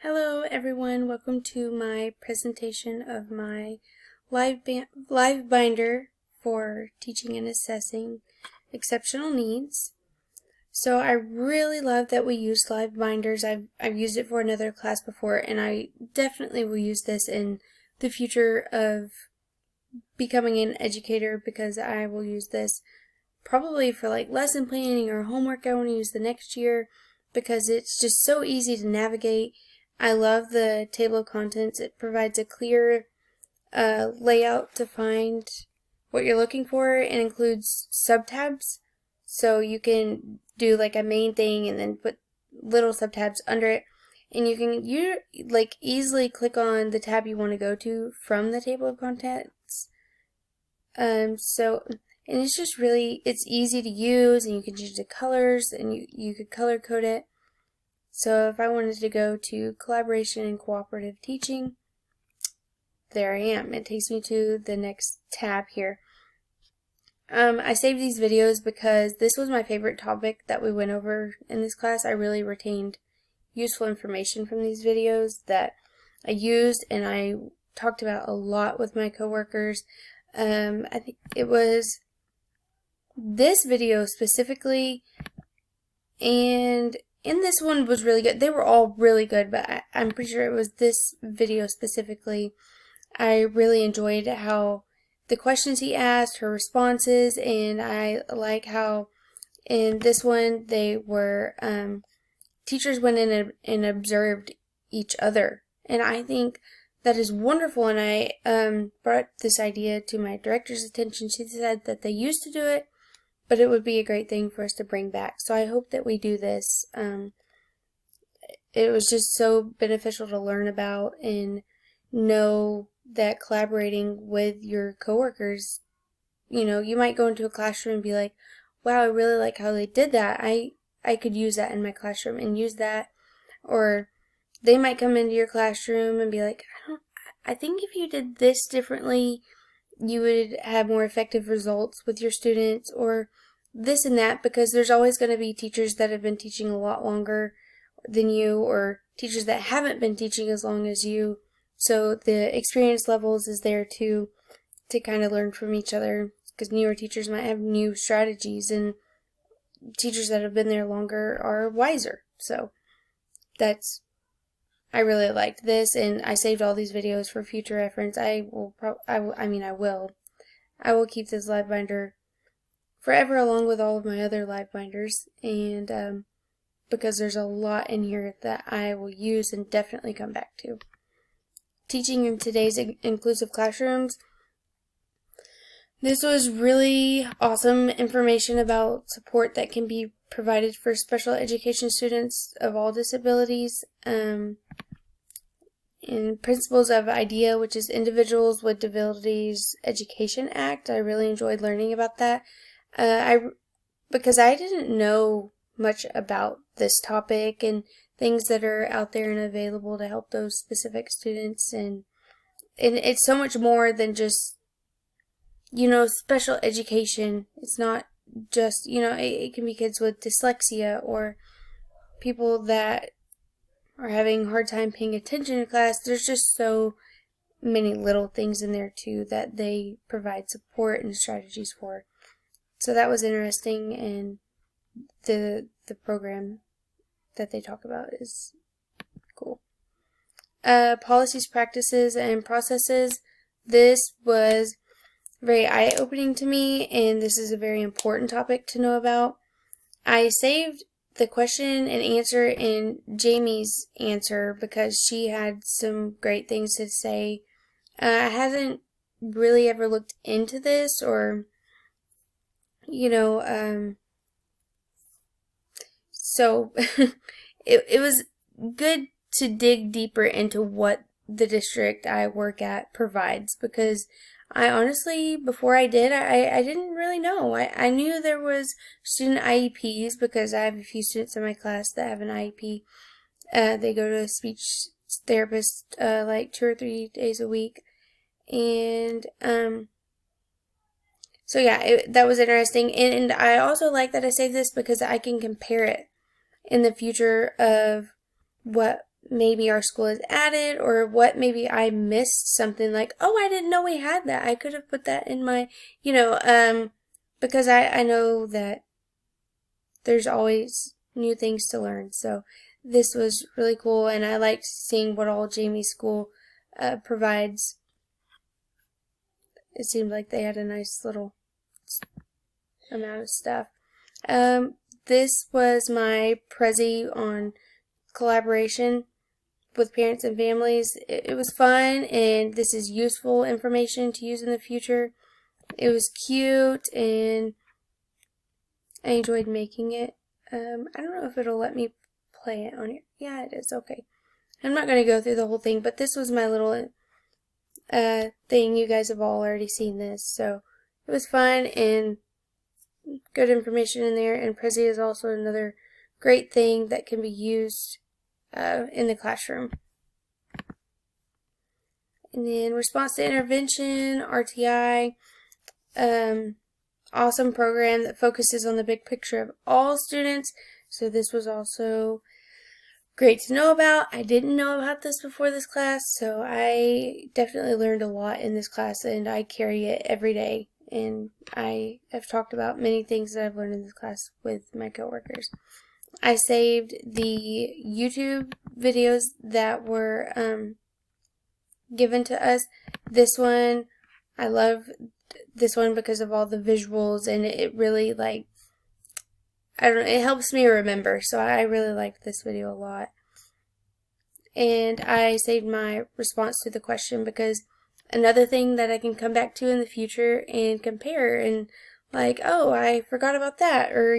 Hello everyone, welcome to my presentation of my live binder for teaching and assessing exceptional needs. So I really love that we use live binders. I've used it for another class before, and I definitely will use this in the future of becoming an educator, because I will use this probably for like lesson planning or homework I want to use the next year, because it's just so easy to navigate. I love the table of contents. It provides a clear layout to find what you're looking for, and includes subtabs, so you can do like a main thing and then put little subtabs under it, and you can easily click on the tab you want to go to from the table of contents. And it's just it's easy to use, and you can change the colors, and you could color code it. So if I wanted to go to collaboration and cooperative teaching, there I am. It takes me to the next tab here. I saved these videos because this was my favorite topic that we went over in this class. I really retained useful information from these videos that I used and I talked about a lot with my coworkers. I think it was this video specifically, and this one was really good. They were all really good, but I'm pretty sure it was this video specifically. I really enjoyed how the questions he asked, her responses, and I like how in this one they were, teachers went in and observed each other. And I think that is wonderful, and I brought this idea to my director's attention. She said that they used to do it, but it would be a great thing for us to bring back. So I hope that we do this. It was just so beneficial to learn about and know that collaborating with your coworkers, you might go into a classroom and be like, wow, I really like how they did that. I could use that in my classroom and use that. Or they might come into your classroom and be like, I think if you did this differently, you would have more effective results with your students, or this and that, because there's always going to be teachers that have been teaching a lot longer than you, or teachers that haven't been teaching as long as you. So the experience levels is there to kind of learn from each other, because newer teachers might have new strategies, and teachers that have been there longer are wiser. So I really liked this, and I saved all these videos for future reference. I will keep this live binder forever, along with all of my other live binders, and because there's a lot in here that I will use and definitely come back to. Teaching in today's inclusive classrooms. This was really awesome information about support that can be provided for special education students of all disabilities. In Principles of IDEA, which is Individuals with Disabilities Education Act. I really enjoyed learning about that. Because I didn't know much about this topic and things that are out there and available to help those specific students, and it's so much more than just special education. It's not just it can be kids with dyslexia, or people that are having a hard time paying attention in class. There's just so many little things in there too that they provide support and strategies for. So that was interesting, and the program that they talk about is cool. Policies, practices, and processes. This was very eye-opening to me, and this is a very important topic to know about. I saved the question and answer in Jamie's answer because she had some great things to say. I haven't really ever looked into this, or so it was good to dig deeper into what the district I work at provides, because I honestly, before I did, I didn't really know. I knew there was student IEPs because I have a few students in my class that have an IEP. They go to a speech therapist like 2 or 3 days a week. And so yeah, that was interesting. And I also like that I saved this because I can compare it in the future of what maybe our school has added, or what maybe I missed something like, oh, I didn't know we had that. I could have put that in my, because I know that there's always new things to learn. So this was really cool, and I liked seeing what all Jamie's school provides. It seemed like they had a nice little amount of stuff. This was my Prezi on collaboration with parents and families. It was fun, and this is useful information to use in the future. It was cute, and I enjoyed making it. I don't know if it'll let me play it on here. Yeah, it is. Okay. I'm not going to go through the whole thing, but this was my little thing. You guys have all already seen this, so it was fun and good information in there. And Prezi is also another great thing that can be used in the classroom. And then response to intervention, RTI, awesome program that focuses on the big picture of all students. So this was also great to know about. I didn't know about this before this class, so I definitely learned a lot in this class, and I carry it every day. And I have talked about many things that I've learned in this class with my coworkers. I saved the YouTube videos that were given to us. This one, I love this one because of all the visuals, and it really, like, I don't know, it helps me remember, so I really liked this video a lot. And I saved my response to the question because another thing that I can come back to in the future and compare, and like, oh, I forgot about that, or,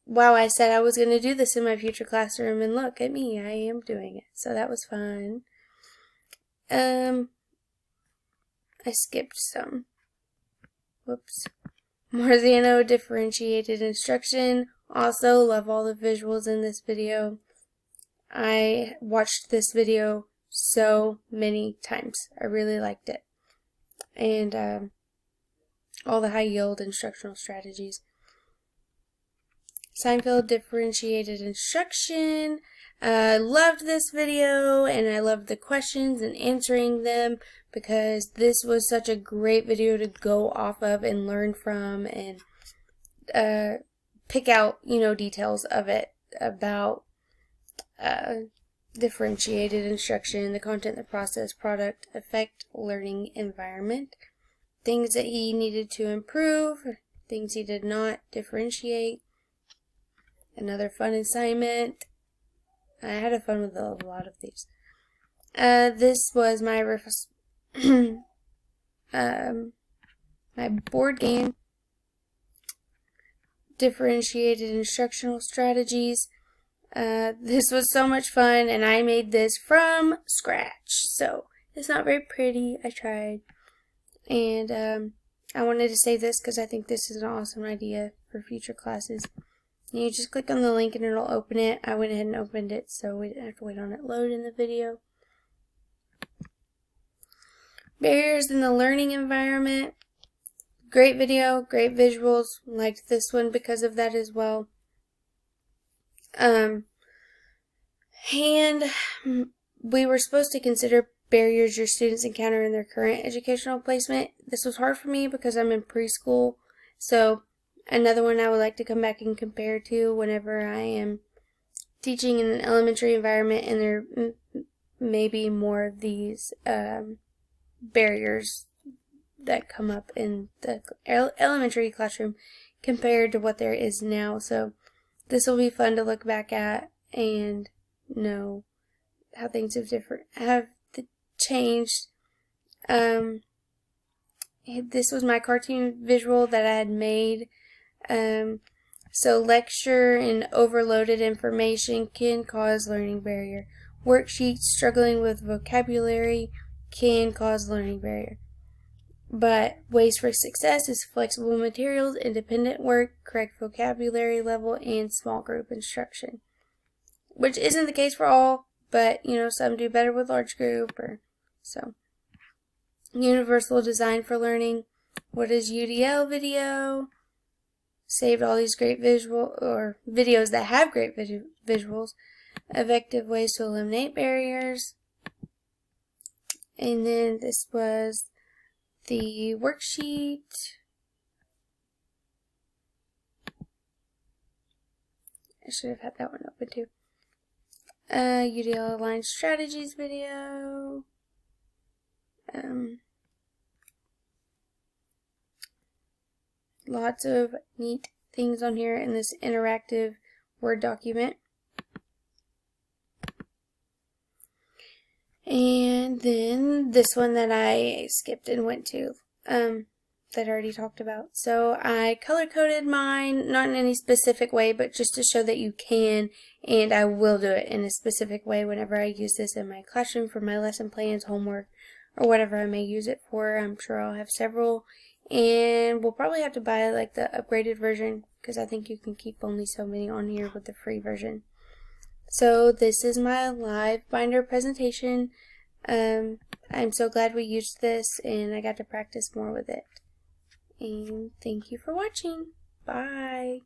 wow, I said I was going to do this in my future classroom, and look at me, I am doing it. So that was fun. I skipped some. Whoops. Marzano differentiated instruction. Also, love all the visuals in this video. I watched this video so many times. I really liked it. And all the high yield instructional strategies. Seinfeld differentiated instruction. I loved this video, and I loved the questions and answering them, because this was such a great video to go off of and learn from, and pick out, details of it about differentiated instruction, the content, the process, product, effect, learning environment, things that he needed to improve, things he did not differentiate. Another fun assignment. I had a fun with a lot of these. This was my my board game, differentiated instructional strategies. This was so much fun, and I made this from scratch. So it's not very pretty. I tried, and I wanted to save this because I think this is an awesome idea for future classes. You just click on the link and it'll open it. I went ahead and opened it, so we didn't have to wait on it load in the video. Barriers in the learning environment. Great video, great visuals. Liked this one because of that as well. And we were supposed to consider barriers your students encounter in their current educational placement. This was hard for me because I'm in preschool, so another one I would like to come back and compare to whenever I am teaching in an elementary environment, and there may be more of these barriers that come up in the elementary classroom compared to what there is now. So this will be fun to look back at and know how things have changed. This was my cartoon visual that I had made. So lecture and overloaded information can cause learning barrier. Worksheets struggling with vocabulary can cause learning barrier. But ways for success is flexible materials, independent work, correct vocabulary level, and small group instruction. Which isn't the case for all, but some do better with large group, or so. Universal design for learning. What is UDL video? Saved all these great videos that have great visuals. effective ways to eliminate barriers. And then this was the worksheet. I should have had that one open too. UDL Aligned Strategies video. Lots of neat things on here in this interactive Word document. And then this one that I skipped and went to, that I already talked about. So I color-coded mine, not in any specific way, but just to show that you can, and I will do it in a specific way whenever I use this in my classroom for my lesson plans, homework, or whatever I may use it for. I'm sure I'll have several, and we'll probably have to buy like the upgraded version, because I think you can keep only so many on here with the free version. So this is my live binder presentation. I'm so glad we used this and I got to practice more with it. And thank you for watching. Bye.